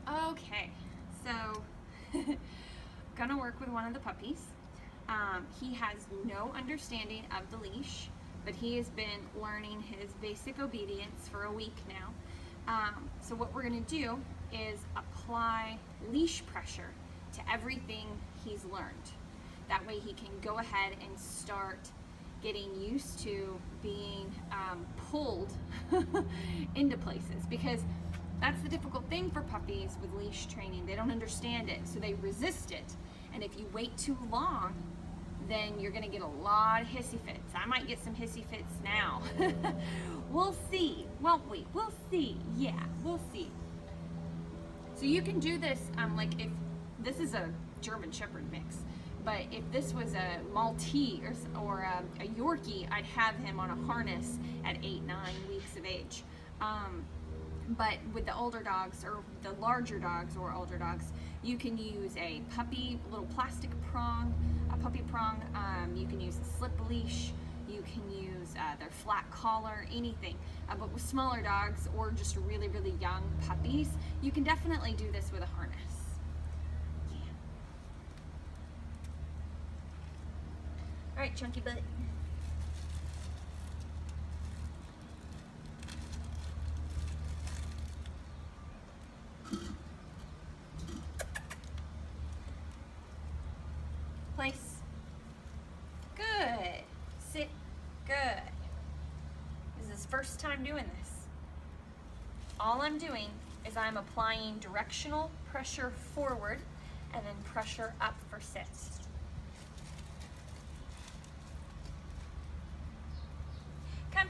Okay, so gonna work with one of the puppies. He has no understanding of the leash, but he has been learning his basic obedience for a week now. So what we're gonna do is apply leash pressure to everything he's learned. That way he can go ahead and start getting used to being pulled into places, because that's the difficult thing for puppies with leash training. They don't understand it, so they resist it. And if you wait too long, then you're gonna get a lot of hissy fits. I might get some hissy fits now. We'll see, won't we? We'll see, yeah, we'll see. So you can do this, like if this is a German Shepherd mix, but if this was a Maltese or a Yorkie, I'd have him on a harness at 8-9 weeks of age. But with the older dogs, or the larger dogs or older dogs, you can use a puppy, little plastic prong, a puppy prong. You can use a slip leash. You can use their flat collar, anything. But with smaller dogs or just really, really young puppies, you can definitely do this with a harness. Yeah. All right, chunky butt. Place. Good. Sit. Good. This is his first time doing this. All I'm doing is I'm applying directional pressure forward and then pressure up for sit. Come.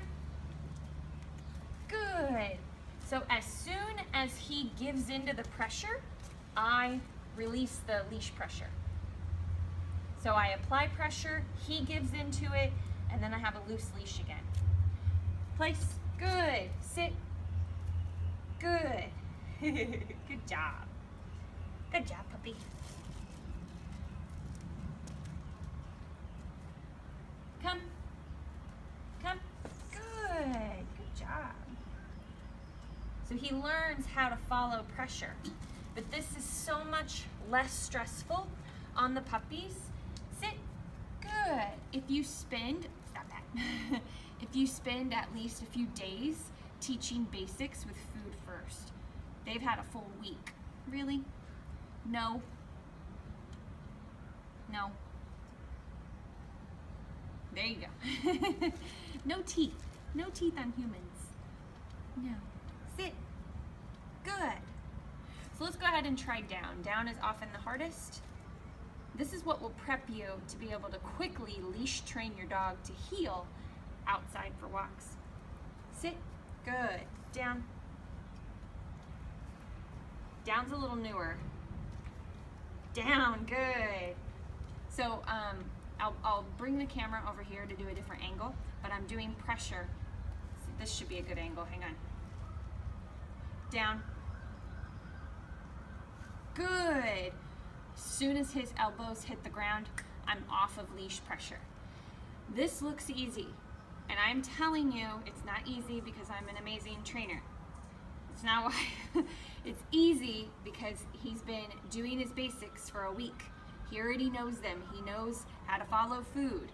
Good. So as soon as he gives into the pressure, I release the leash pressure. So I apply pressure, he gives into it, and then I have a loose leash again. Place, good, sit, good. Good job. Good job, puppy. Come, come, good, good job. So he learns how to follow pressure, but this is so much less stressful on the puppies. Sit. Good. If you spend, stop that. If you spend at least a few days teaching basics with food first, they've had a full week. Really? No. No. There you go. No teeth. No teeth on humans. No. Sit. Good. So let's go ahead and try down. Down is often the hardest. This is what will prep you to be able to quickly leash train your dog to heel outside for walks. Sit, good, down. Down's a little newer. Down, good. So I'll bring the camera over here to do a different angle, but I'm doing pressure. So this should be a good angle, hang on. Down. Good. As soon as his elbows hit the ground, I'm off of leash pressure. This looks easy, and I'm telling you it's not easy because I'm an amazing trainer. It's not why. It's easy because he's been doing his basics for a week. He already knows them. He knows how to follow food.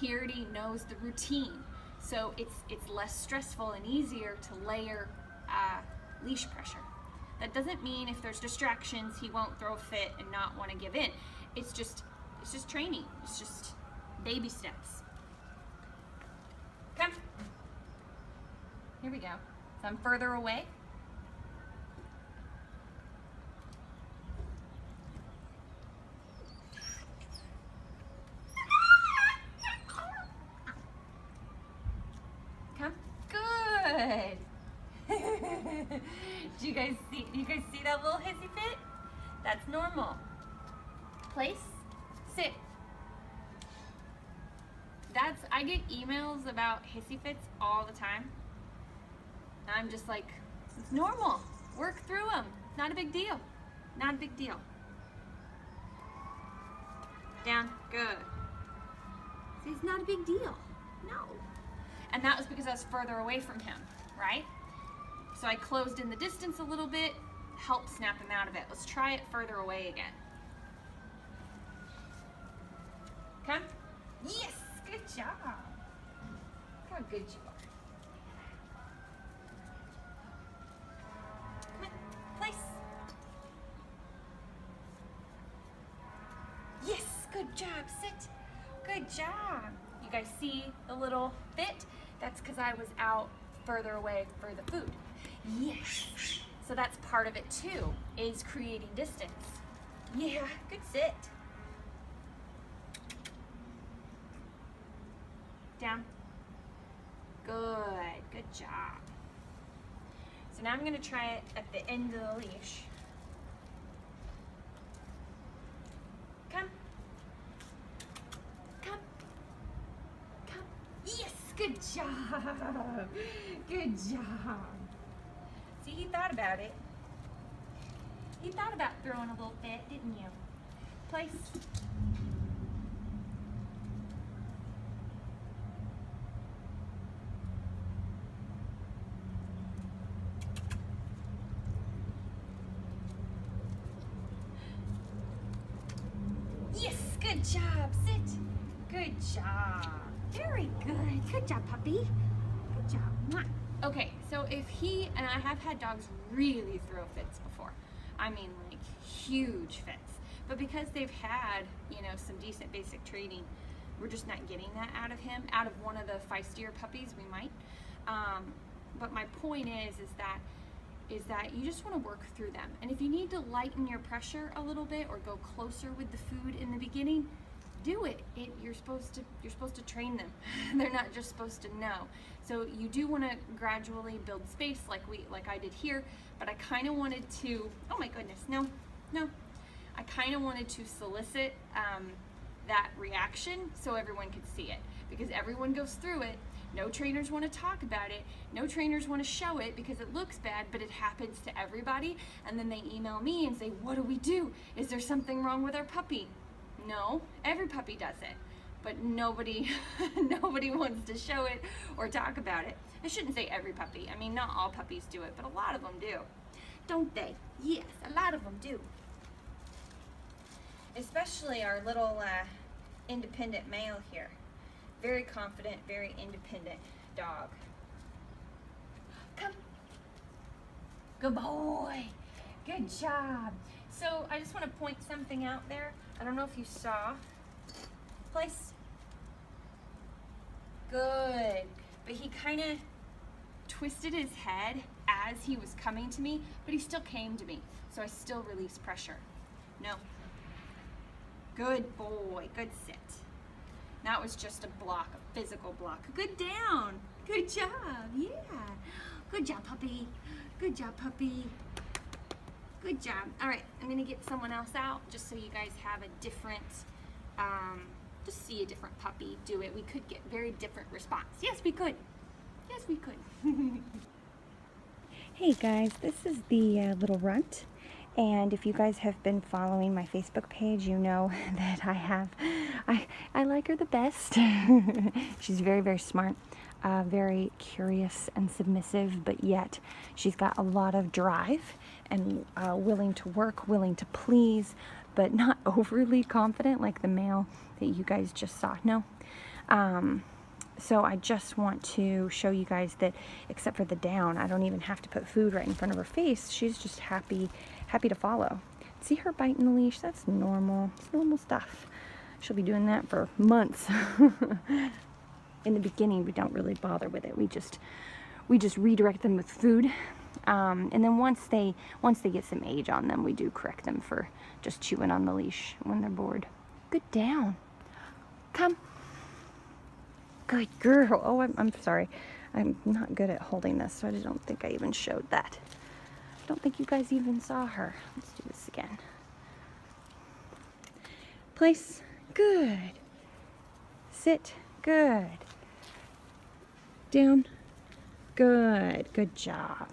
He already knows the routine. So it's less stressful and easier to layer leash pressure. That doesn't mean if there's distractions, he won't throw a fit and not want to give in. It's just training. It's just baby steps. Come. Here we go. So I'm further away. Come. Good. Do you guys see that little hissy fit? That's normal. Place, sit. I get emails about hissy fits all the time. And I'm just like, it's normal. Work through them. Not a big deal. Not a big deal. Down, good. See, it's not a big deal. No. And that was because I was further away from him, right? So I closed in the distance a little bit, help snap him out of it. Let's try it further away again. Come. Yes, good job. Look how good you are. Come on, place. Yes, good job, sit. Good job. You guys see the little fit? That's because I was out further away for the food. Yes. So that's part of it too, is creating distance. Yeah, good sit. Down. Good, good job. So now I'm going to try it at the end of the leash. Come. Come. Come. Yes, good job. Good job. See, he thought about it. You thought about throwing a little fit, didn't you? Place. Yes, good job. Sit. Good job. Very good. Good job, puppy. Good job. Mwah. Okay, so if he, and I have had dogs really throw fits before. I mean, like huge fits. But because they've had, you know, some decent basic training, we're just not getting that out of him. Out of one of the feistier puppies, we might. But my point is that you just want to work through them. And if you need to lighten your pressure a little bit or go closer with the food in the beginning, do it. You're supposed to train them. They're not just supposed to know. So you do want to gradually build space like I did here, but I kind of wanted to, oh my goodness, no. I kind of wanted to solicit that reaction so everyone could see it, because everyone goes through it. No trainers want to talk about it. No trainers want to show it because it looks bad, but it happens to everybody. And then they email me and say, what do we do? Is there something wrong with our puppy? No, every puppy does it, but nobody wants to show it or talk about it. I shouldn't say every puppy. I mean, not all puppies do it, but a lot of them do. Don't they? Yes, a lot of them do. Especially our little independent male here. Very confident, very independent dog. Come. Good boy. Good job. So I just want to point something out there. I don't know if you saw. Place. Good. But he kind of twisted his head as he was coming to me, but he still came to me. So I still released pressure. No. Good boy. Good sit. That was just a block, a physical block. Good down. Good job. Yeah. Good job, puppy. Good job, puppy. Good job. All right, I'm gonna get someone else out just so you guys have a different, just see a different puppy do it. We could get very different response. Yes, we could. Yes, we could. Hey guys, this is the little runt. And if you guys have been following my Facebook page, you know that I like her the best. She's very, very smart, very curious and submissive, but yet she's got a lot of drive and willing to work, willing to please, but not overly confident like the male that you guys just saw. No. So I just want to show you guys that except for the down, I don't even have to put food right in front of her face. She's just happy to follow. See her biting the leash? That's normal. It's normal stuff. She'll be doing that for months. In the beginning, we don't really bother with it. We just redirect them with food. And then once they get some age on them, we do correct them for just chewing on the leash when they're bored. Good down. Come. Good girl. Oh, I'm sorry. I'm not good at holding this, so I don't think I even showed that. I don't think you guys even saw her. Let's do this again. Place. Good. Sit. Good. Down. Good. Good job.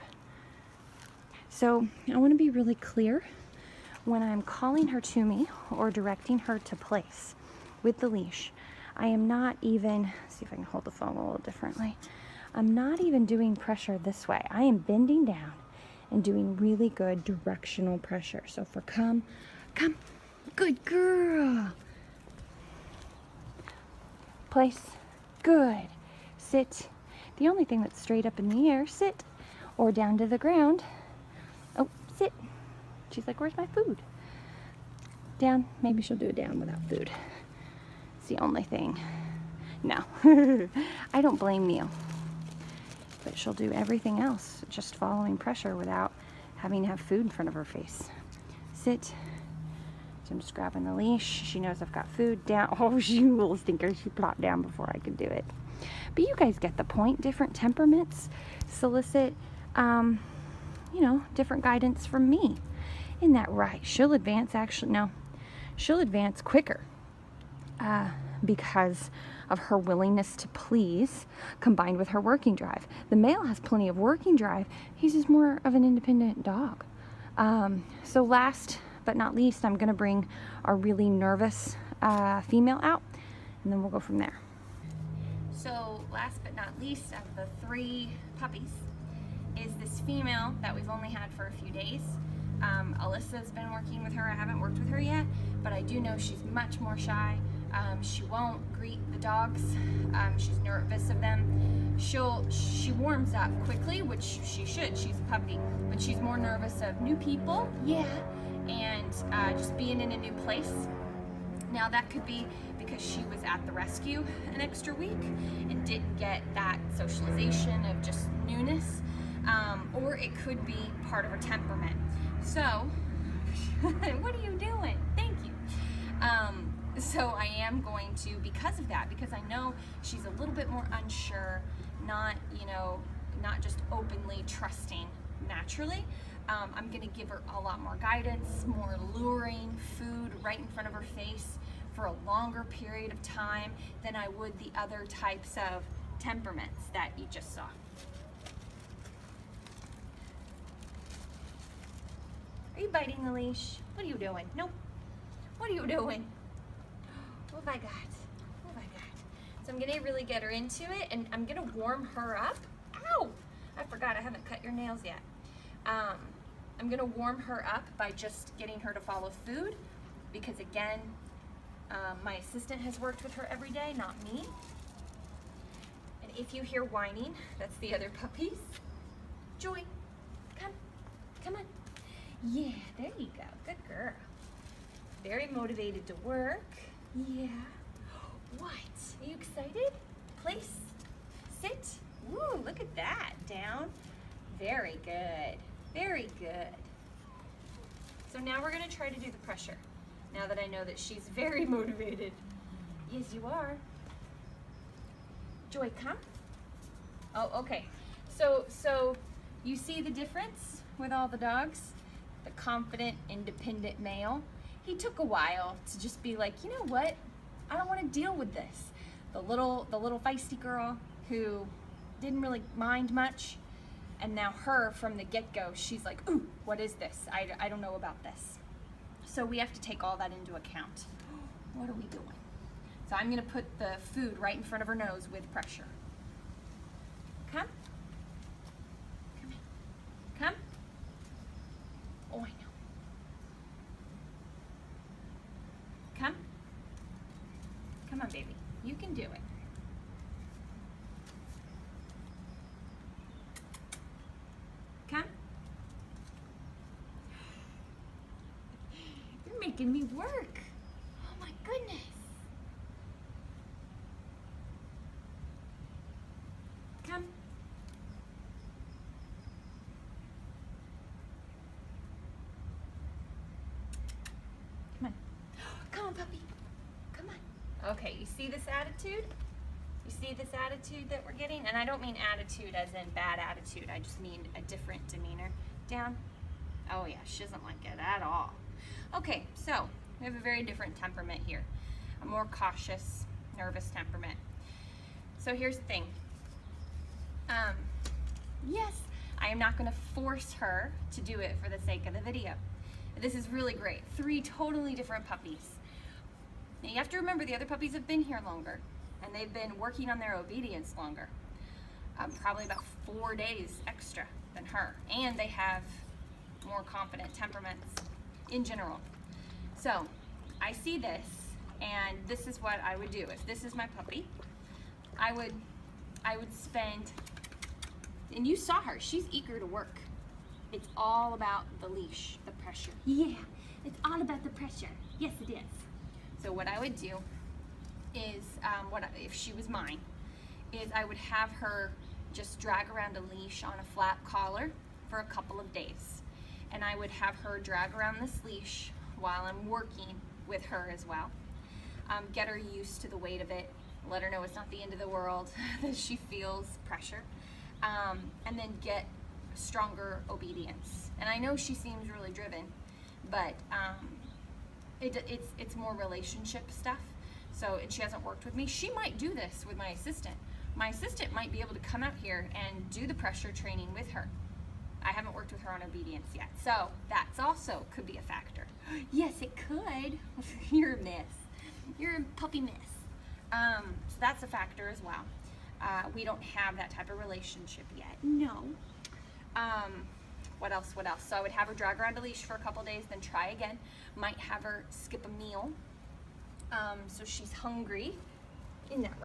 So I want to be really clear when I'm calling her to me or directing her to place with the leash. I am not even, see if I can hold the phone a little differently. I'm not even doing pressure this way. I am bending down and doing really good directional pressure. So for come, come, good girl. Place, good. Sit. The only thing that's straight up in the air, sit. Or down to the ground. Oh, sit. She's like, where's my food? Down. Maybe she'll do it down without food. It's the only thing. No. I don't blame Neil. But she'll do everything else, just following pressure without having to have food in front of her face. Sit. So I'm just grabbing the leash. She knows I've got food. Down. Oh, you little stinker. She plopped down before I could do it. But you guys get the point. Different temperaments solicit, you know, different guidance from me. Isn't that right? She'll advance, actually, no. She'll advance quicker because of her willingness to please combined with her working drive. The male has plenty of working drive. He's just more of an independent dog. So last but not least, I'm gonna bring our really nervous female out, and then we'll go from there. So last but not least of the 3 puppies is this female that we've only had for a few days. Alyssa's been working with her. I haven't worked with her yet, but I do know she's much more shy. She won't greet the dogs. She's nervous of them. She warms up quickly, which she should. She's a puppy, but she's more nervous of new people. Yeah, and just being in a new place. Now that could be because she was at the rescue an extra week and didn't get that socialization of just newness, or it could be part of her temperament. So, what are you doing? Thank you. So I am going to, because of that, because I know she's a little bit more unsure, not, you know, not just openly trusting naturally. I'm going to give her a lot more guidance, more luring food right in front of her face for a longer period of time than I would the other types of temperaments that you just saw. Are you biting the leash? What are you doing? Nope. What are you doing? What have I got? What have I got? So I'm gonna really get her into it, and I'm gonna warm her up. Ow! I forgot I haven't cut your nails yet. I'm gonna warm her up by just getting her to follow food, because again, my assistant has worked with her every day, not me. And if you hear whining, that's the other puppies. Joy, come on. Yeah, there you go, good girl. Very motivated to work. Yeah. What? Are you excited? Place. Sit. Woo, look at that. Down. Very good. Very good. So now we're going to try to do the pressure. Now that I know that she's very motivated. Yes, you are. Joy, come. Oh, okay. So you see the difference with all the dogs? The confident, independent male. He took a while to just be like, you know what? I don't want to deal with this. The little feisty girl who didn't really mind much, and now her from the get-go, she's like, ooh, what is this? I don't know about this. So we have to take all that into account. What are we doing? So I'm gonna put the food right in front of her nose with pressure. Come. Come in. Come. Oh, I know. Come. Come on, baby. You can do it. Come. You're making me work. Oh my goodness. Come. Come on. Come on, puppy. Come on. Okay, you see this attitude? You see this attitude that we're getting? And I don't mean attitude as in bad attitude. I just mean a different demeanor. Down. Oh yeah, she doesn't like it at all. Okay, so we have a very different temperament here. A more cautious, nervous temperament. So here's the thing. Yes, I am not going to force her to do it for the sake of the video. This is really great. 3 totally different puppies. Now you have to remember the other puppies have been here longer, and they've been working on their obedience longer. Probably about 4 days extra. than her, and they have more confident temperaments in general. So I see this, and this is what I would do. If this is my puppy, I would spend, and you saw her, she's eager to work. It's all about the leash, the pressure. Yeah, it's all about the pressure. Yes, it is. So what I would do is, if she was mine, is I would have her just drag around a leash on a flat collar for a couple of days. And I would have her drag around this leash while I'm working with her as well. Get her used to the weight of it, let her know it's not the end of the world, that she feels pressure, and then get stronger obedience. And I know she seems really driven, but it's more relationship stuff. So, and she hasn't worked with me. She might do this with my assistant. My assistant might be able to come out here and do the pressure training with her. I haven't worked with her on obedience yet, so that's also could be a factor. Yes, it could. You're a miss. You're a puppy miss. So that's a factor as well. We don't have that type of relationship yet. No. What else? So I would have her drag around a leash for a couple days, then try again. Might have her skip a meal. So she's hungry. Isn't that right?